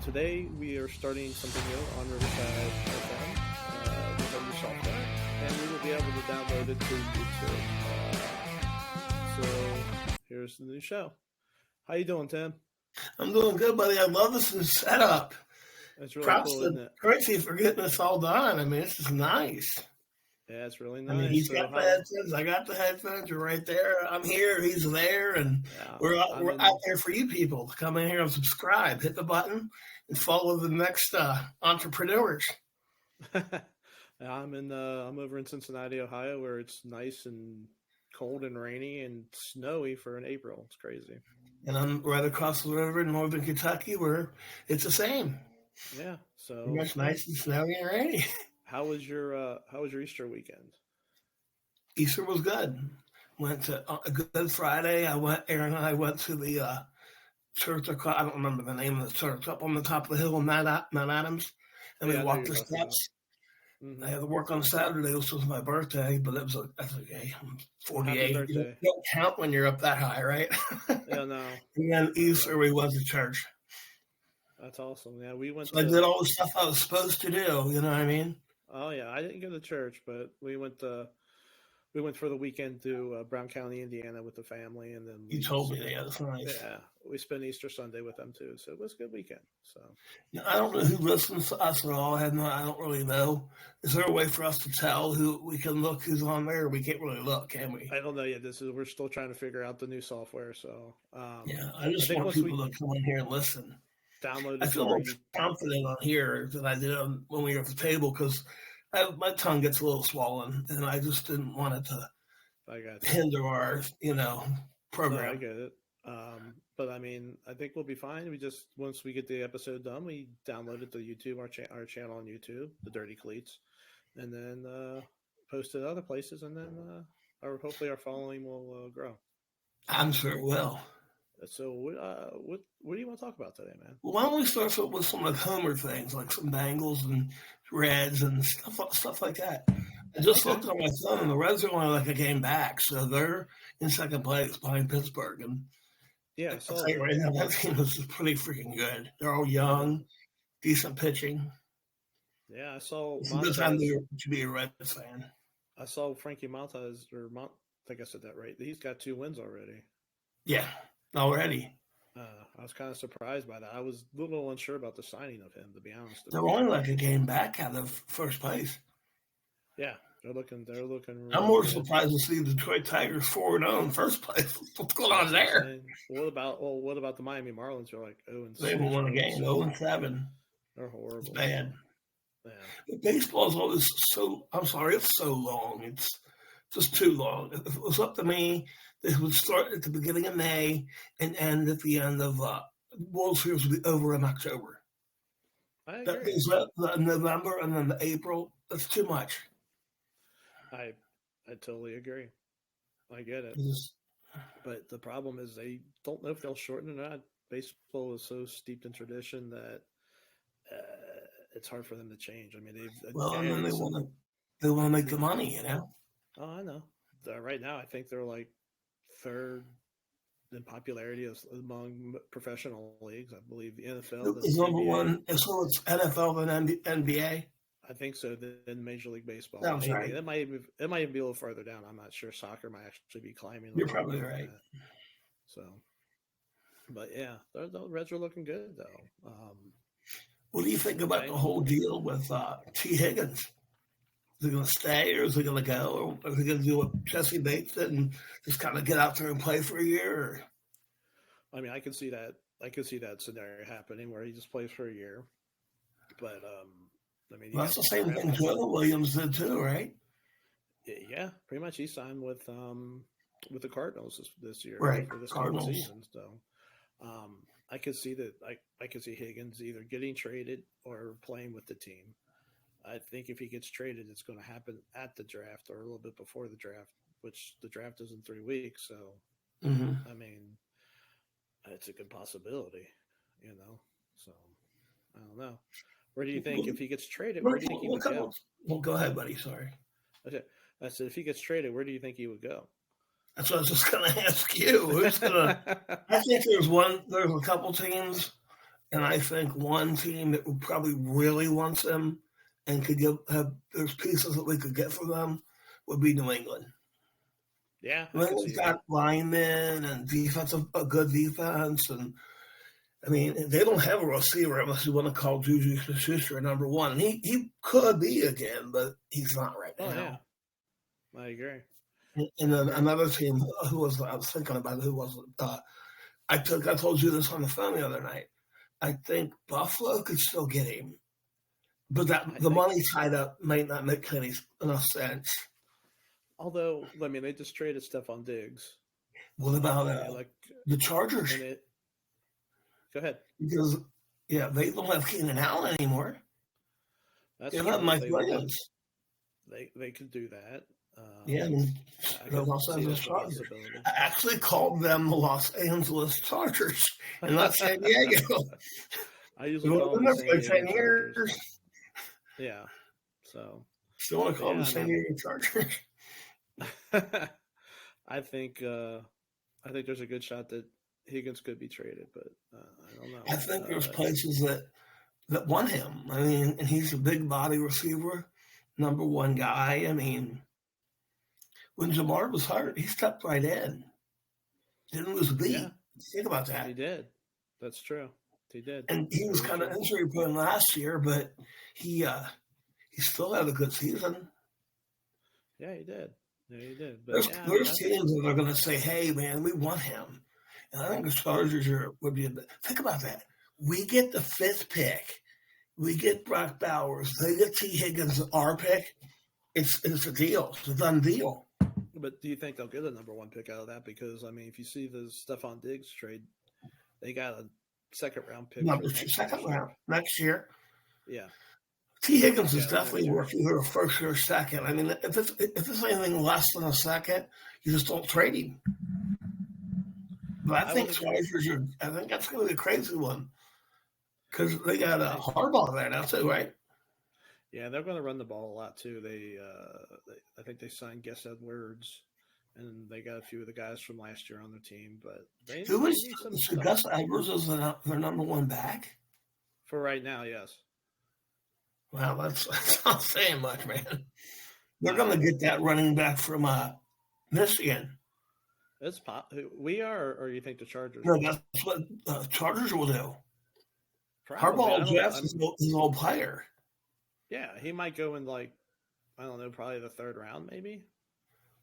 Today we are starting something new on Riverside FM with our new software, and we will be able to download it to YouTube. So here's the new show. How you doing, Tim? I'm doing good, buddy. I love this new setup. It's really Props cool, to isn't it? Gracie for getting this all done. I mean, this is nice. Yeah, it's really I nice. mean, he's got the headphones. I got the headphones. You're right there. I'm here. He's there, and we're out there for you people to come in here and subscribe. Hit the button and follow the next entrepreneurs. I'm over in Cincinnati, Ohio, where it's nice and cold and rainy and snowy for an April. It's crazy. And I'm right across the river in northern Kentucky, where it's the same. Yeah, so much nice and snowy and rainy. How was your Easter weekend? Easter was good. Went to a Good Friday. Aaron and I went to the church. I don't remember the name of the church. Up on the top of the hill in Mount Adams, and we walked the steps. Mm-hmm. I had to work on Saturday. This was my birthday, but that's okay. I'm 48. You don't count when you're up that high, right? Yeah, no. And then Easter, we went to church. That's awesome. Yeah, we went. So I did all the stuff I was supposed to do. You know what I mean? Oh yeah, I didn't go to church, but we went for the weekend to Brown County, Indiana, with the family, and then you told me that. That's nice. Yeah, we spent Easter Sunday with them too, so it was a good weekend. So I don't know who listens to us at all. I don't really know. Is there a way for us to tell who we can look who's on there? We can't really look, can we? I don't know yet. We're still trying to figure out the new software. So I just want people to come in here and listen. Download. I feel more confident on here than I did when we were at the table because my tongue gets a little swollen, and I just didn't want it to hinder our, program. No, I get it. But I mean, I think we'll be fine. Once we get the episode done, we download it to YouTube, our channel on YouTube, the Dirty Cleats, and then post it other places, and then hopefully our following will grow. I'm sure it will. So what do you want to talk about today, man? Well, why don't we start with some like Homer things, like some Bangles and Reds and stuff like that. I just looked on my phone, and the Reds are only like a game back, so they're in second place behind Pittsburgh. And yeah, I'll tell you right now, that team is pretty freaking good. They're all young, decent pitching. Yeah, I saw. It's a good time to be a Reds fan. I saw Frankie Montas, I think I said that right. He's got 2 wins already. Yeah. Already. I was kind of surprised by that. I was a little unsure about the signing of him, to be honest. They're only like a game back out of first place. Yeah, they're looking. Really I'm more surprised to see the Detroit Tigers 4-0 in first place. What's going on there? What about the Miami Marlins? They're like 0-6. They haven't won a game. 0-7. They're horrible. It's bad. Yeah. But baseball is always so. I'm sorry, it's so long. It's just too long. If it was up to me, this would start at the beginning of May and end at the end of World Series would be over in October. I agree. That means the November and then the April. That's too much. I totally agree. I get it. But the problem is they don't know if they'll shorten it or not. Baseball is so steeped in tradition that it's hard for them to change. I mean, and then they want to make the money, you know. Oh, I know. Right now, I think they're like third in popularity among professional leagues. I believe the NFL is number one. So it's NFL and NBA. I think so. Then Major League Baseball. That's right. It might even be a little further down. I'm not sure. Soccer might actually be climbing. You're probably right. So, but yeah, the Reds are looking good though. What do you think about the whole deal with T. Higgins? Is he going to stay, or is he going to go, or is he going to do what Jesse Bates did and just kind of get out there and play for a year? Or? I mean, I can see that. I could see that scenario happening where he just plays for a year. But I mean, that's the same thing Joe Williams did too, right? Yeah, pretty much. He signed with the Cardinals this year, right? For this Cardinals season. So I could see that. I could see Higgins either getting traded or playing with the team. I think if he gets traded, it's going to happen at the draft or a little bit before the draft, which the draft is in 3 weeks. So, I mean, it's a good possibility, you know. So, I don't know. Where do you think if he gets traded? Where do you think he would go? Well, go ahead, buddy. Sorry. Okay. I said, if he gets traded, where do you think he would go? That's what I was just going to ask you. Who's gonna? I think there's a couple teams And I think one team that would probably really wants him and could there's pieces that we could get for them would be New England. Yeah, I New can England's see got that. linemen and a good defense, and I mean they don't have a receiver unless you want to call Juju Smith-Schuster number one. And he could be again, but he's not right Oh yeah, now. I agree. And then another team I was thinking about who was I told you this on the phone the other night. I think Buffalo could still get him, but I the think. money tied up might not make enough sense. Although, I mean, they just traded Stephon Diggs. What about Like, the Chargers? and it. Go ahead. Because they don't have Keenan Allen anymore. That's They true. have Mike Williams. They could do that. Yeah, I mean, I the could Los see Angeles that's a Chargers. possibility. I actually called them the Los Angeles Chargers and not San Diego. I usually call them the San Diego Chargers. Yeah. So. Still want to call them the San Diego Chargers. I think there's a good shot that Higgins could be traded, but I don't know. I think there's places that want him. I mean, and he's a big body receiver, number one guy. I mean, when Jamar was hurt, he stepped right in. Didn't lose a beat. Yeah. Think about that. He did. That's true. He did. And he was kind of injury prone last year, but he still had a good season. Yeah, he did. Yeah, he did. But there's teams that are going to say, "Hey, man, we want him," and I think the Chargers would be. Think about that. We get the 5th pick. We get Brock Bowers. They get T. Higgins, our pick. It's a deal. It's a done deal. But do you think they'll get a number 1 pick out of that? Because I mean, if you see the Stephon Diggs trade, they got a 2nd round pick. Second round next year. Yeah. T. Higgins is definitely worth either a first or a second. I mean, if it's anything less than a second, you just don't trade him. But I think that's going to be a crazy one because they got a Harbaugh there now too, right? Yeah, they're going to run the ball a lot too. I think they signed Gus Edwards, and they got a few of the guys from last year on their team. But Gus Edwards is their number 1 back for right now. Yes. Wow, that's not saying much, man. They're going to get that running back from Michigan. It's we are, or you think the Chargers? No, that's what Chargers will do. Harbaugh drafts his old player. Yeah, he might go in I don't know, probably the 3rd round, maybe.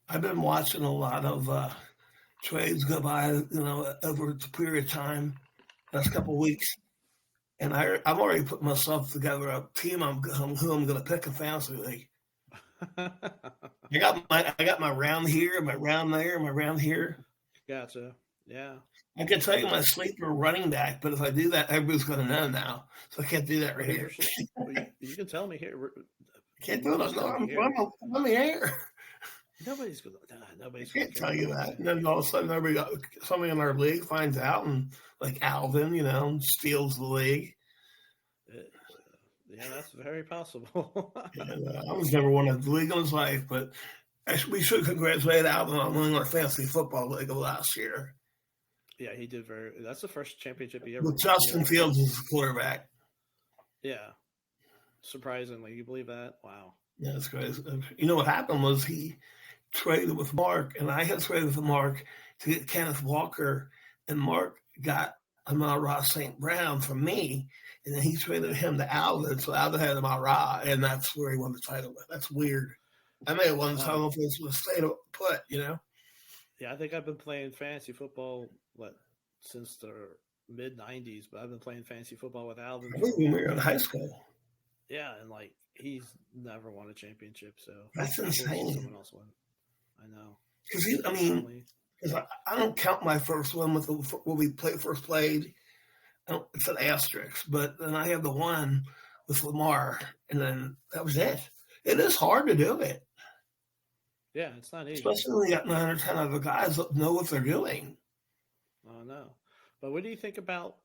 I've been watching a lot of trades go by, over the period of time, last couple of weeks, and I've already put myself together a team who I'm going to pick in fantasy league. I got my round here, my round there, my round here. Gotcha. Yeah. I can tell you my sleeper running back, but if I do that, everybody's going to know now. So I can't do that right here. You can tell me here. Can't do it. I'm on the air. Nobody's going to. I can't tell you that. And then all of a sudden, somebody in our league finds out, and like Alvin, steals the league. Yeah, that's very possible. I was never won a league in his life, but we should congratulate Alvin on winning our fantasy football league of last year. Yeah, he did that's the first championship he ever won. With Justin Fields as the quarterback. Yeah. Surprisingly, you believe that? Wow. Yeah, that's crazy. You know what happened was he traded with Mark, and I had traded with Mark to get Kenneth Walker, and Mark got Amon-Ra St. Brown from me, and then he traded him to Alvin, so Alvin had Amon-Ra, and that's where he won the title with. That's weird. I may have won the title if this was stayed put, Yeah, I think I've been playing fantasy football, since the mid-'90s, but I've been playing fantasy football with Alvin. I think when we were in high school. Yeah, and he's never won a championship, so that's insane. Someone else won. I know. Because I don't count my first one with when we first played. It's an asterisk, but then I have the one with Lamar, and then that was it. It is hard to do it. Yeah, it's not easy. Especially when you got 9 or 10 other guys that know what they're doing. Oh, no. But what do you think about,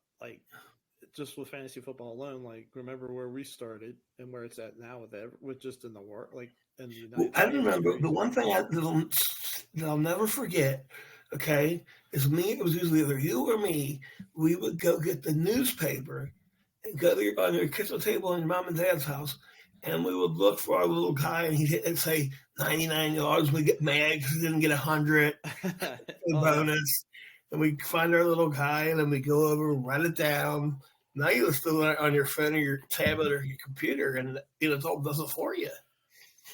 just with fantasy football alone, remember where we started and where it's at now with just in the work, in the United States? I remember the one thing that I'll never forget, okay, is me. It was usually either you or me. We would go get the newspaper go to on your kitchen table in your mom and dad's house, and we would look for our little guy, and he'd hit, and say 99 yards. We get mad because he didn't get 100 bonus, and we find our little guy, and then we go over and write it down. Now you just do it on your phone or your tablet or your computer, and it all does it for you.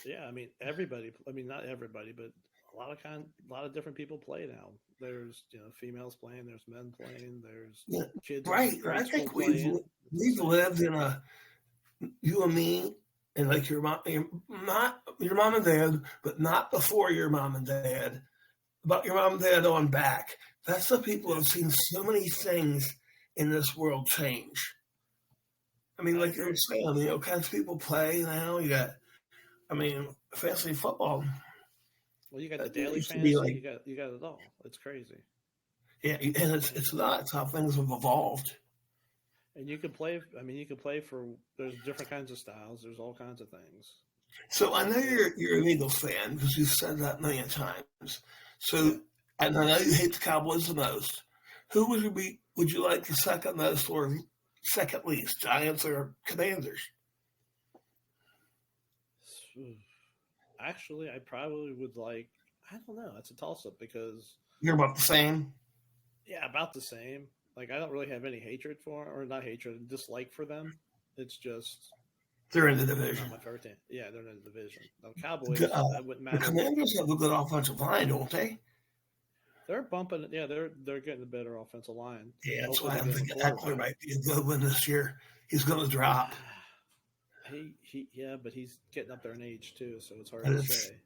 Yeah, I mean everybody. I mean not everybody, but a lot of different people play now. There's females playing, there's men playing, there's kids. Right. I think we've lived in a you and me and like your mom, not your mom and dad, but not before your mom and dad. About your mom and dad on back. That's the people who have seen so many things in this world change. I mean, like you were saying, kinds of people play now. You got, fantasy football. Well, you got the daily fantasy. You got it all. It's crazy. Yeah, and it's not. It's how things have evolved. And you can play. I mean, you can play for. There's different kinds of styles. There's all kinds of things. So I know you're an Eagles fan because you've said that a million times. So and I know you hate the Cowboys the most. Who would you like the second most or second least, Giants or Commanders? Actually, I probably would like. I don't know. It's a toss-up because you're about the same. Yeah, about the same. Like I don't really have any hatred for, or not hatred, dislike for them. It's just they're in the division. My favorite team. Yeah, they're in the division. The Cowboys. That wouldn't matter. The Commanders have a good offensive line, don't they? They're bumping. Yeah, they're getting a better offensive line. Yeah, that's why I'm thinking Eckler might be a good one this year. He's going to drop. But he's getting up there in age too, so it's hard to say.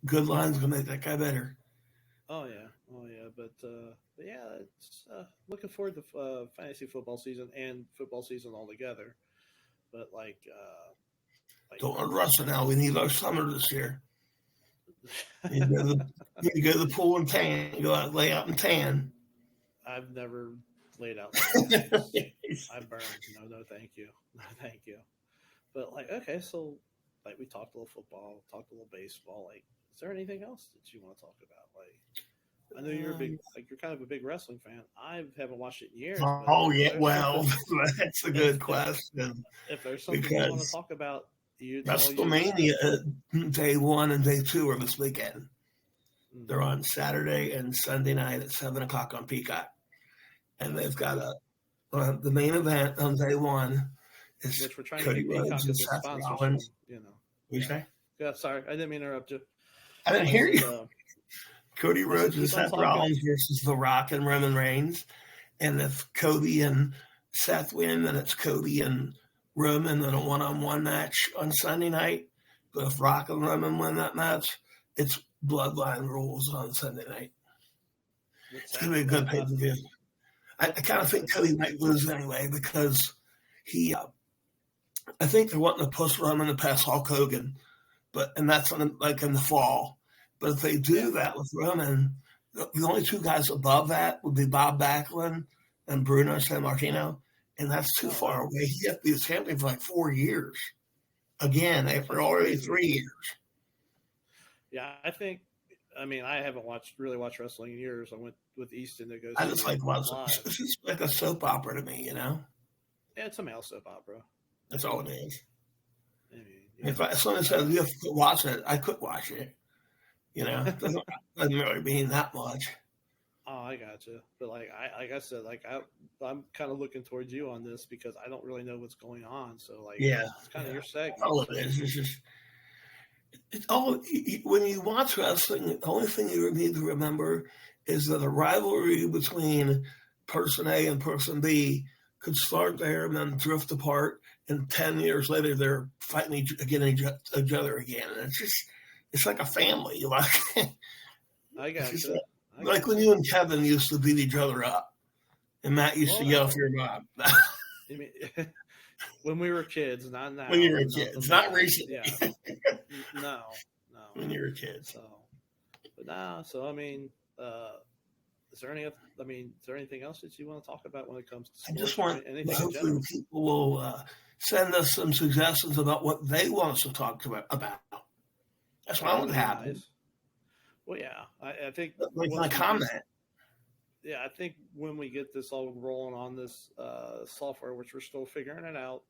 Good line's going to make that guy better. Oh yeah, but yeah, it's looking forward to fantasy football season and football season altogether. But don't unrush it now. We need our summer this year. You go to the pool and tan. You go out, lay out and tan. I've never laid out like that. I burned. No, thank you. No, thank you. But okay, so we talked a little football, talked a little baseball. Is there anything else that you want to talk about? I know you're a big, you're kind of a big wrestling fan. I haven't watched it in years. Oh yeah, well, that's a good question. If there's something you want to talk about. WrestleMania day 1 and day 2 are this weekend. They're on Saturday and Sunday night at 7:00 on Peacock, and they've got the main event on day 1 is Cody Rhodes and Seth Rollins. What you say? Yeah, sorry, I didn't mean to interrupt you. I didn't hear you. Cody Rhodes and Seth Rollins versus The Rock and Roman Reigns, and if Cody and Seth win, then it's Cody and Roman in a one-on-one match on Sunday night. But if Rock and Roman win that match, it's Bloodline rules on Sunday night. It's going to be a good pay-per-view. I kind of think Cody might lose anyway because I think they're wanting to push Roman to pass Hulk Hogan, and that's in the fall. But if they do that with Roman, the only two guys above that would be Bob Backlund and Bruno Sammartino. And that's too far away. He has to be the champion for 4 years. Again, after already 3 years. Yeah, I haven't really watched wrestling in years. I went with Easton to go see I just it's just like a soap opera to me, Yeah, it's a male soap opera. That's all it is. If someone says you have to watch it, I could watch it. It doesn't really mean that much. Oh, I gotcha. But like I said, I'm kind of looking towards you on this because I don't really know what's going on. So it's kind of your segment. All it is just it's all when you watch wrestling. The only thing you need to remember is that a rivalry between person A and person B could start there and then drift apart, and 10 years later they're fighting each other again. And it's like a family. I got you. Like when you and Kevin used to beat each other up, and Matt used to yell for your mom. You mean when we were kids, not now. When you were kids, not recently. Yeah. No. When you were kids. Is there anything else that you want to talk about when it comes to sports? I just want hopefully people will send us some suggestions about what they want us to talk about. That's what I want to happen. Well, yeah, I think like my comment. I think when we get this all rolling on this software, which we're still figuring it out,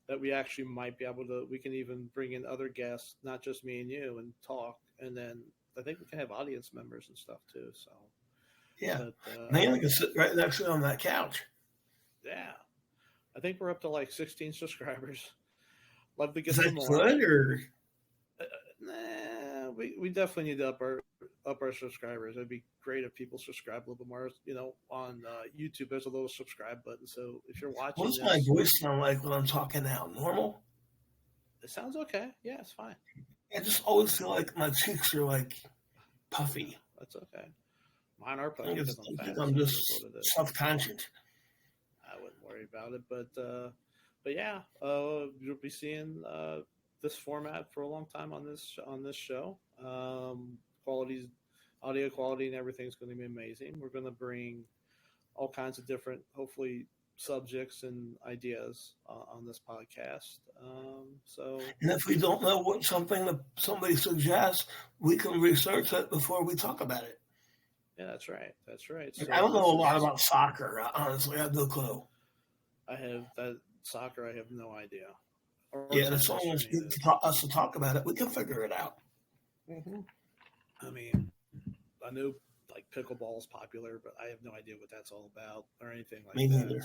that we actually might be able to. We can even bring in other guests, not just me and you, and talk. And then I think we can have audience members and stuff too. So Yeah. but Naomi can sit right next to you on that couch. yeah, I think we're up to like 16 subscribers. Love to get Is that some more. good or? Nah, we definitely need to up our subscribers. It'd be great if people subscribe a little bit more. On YouTube, there's a little subscribe button. So if you're watching, What does my voice sound like when I'm talking now? Normal? it sounds okay. Yeah, it's fine. I just always feel like my cheeks are like puffy. That's okay. Mine are I puffy think because I'm fat. I'm So just that's what it is. self-conscious. I wouldn't worry about it, but yeah, you'll be seeing this format for a long time on this show. Audio quality, and everything's going to be amazing. We're going to bring all kinds of different, hopefully, subjects and ideas on this podcast. And if we don't know what something that somebody suggests, we can research it before we talk about it. Yeah, that's right. That's right. So I don't know a lot about soccer. Honestly, I have no clue. I have no idea. Yeah, if someone wants us to talk about it, we can figure it out. Mm-hmm. I mean, I know like pickleball is popular, but I have no idea what that's all about or anything like Me that. neither.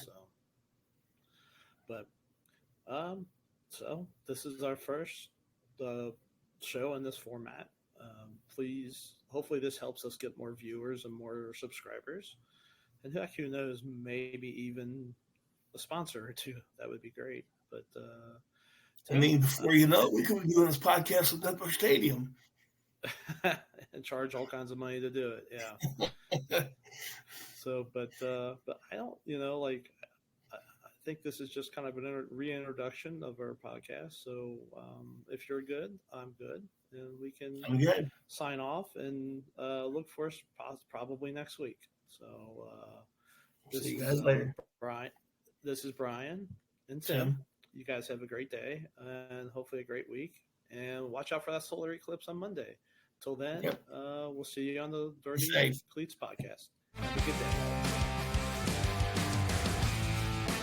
So this is our first show in this format. Please, hopefully, this helps us get more viewers and more subscribers, and who knows, maybe even a sponsor or two. That would be great. But before you know it, we could be doing this podcast at Denver Stadium. And charge all kinds of money to do it. Yeah. So, but I don't, I think this is just kind of a reintroduction of our podcast. So, if you're good, I'm good, and we can sign off and look for us probably next week. So, see you guys later. Brian. This is Brian and Tim. You guys have a great day and hopefully a great week. And watch out for that solar eclipse on Monday. Till then, we'll see you on the Dirty Cleats podcast. Have a good day.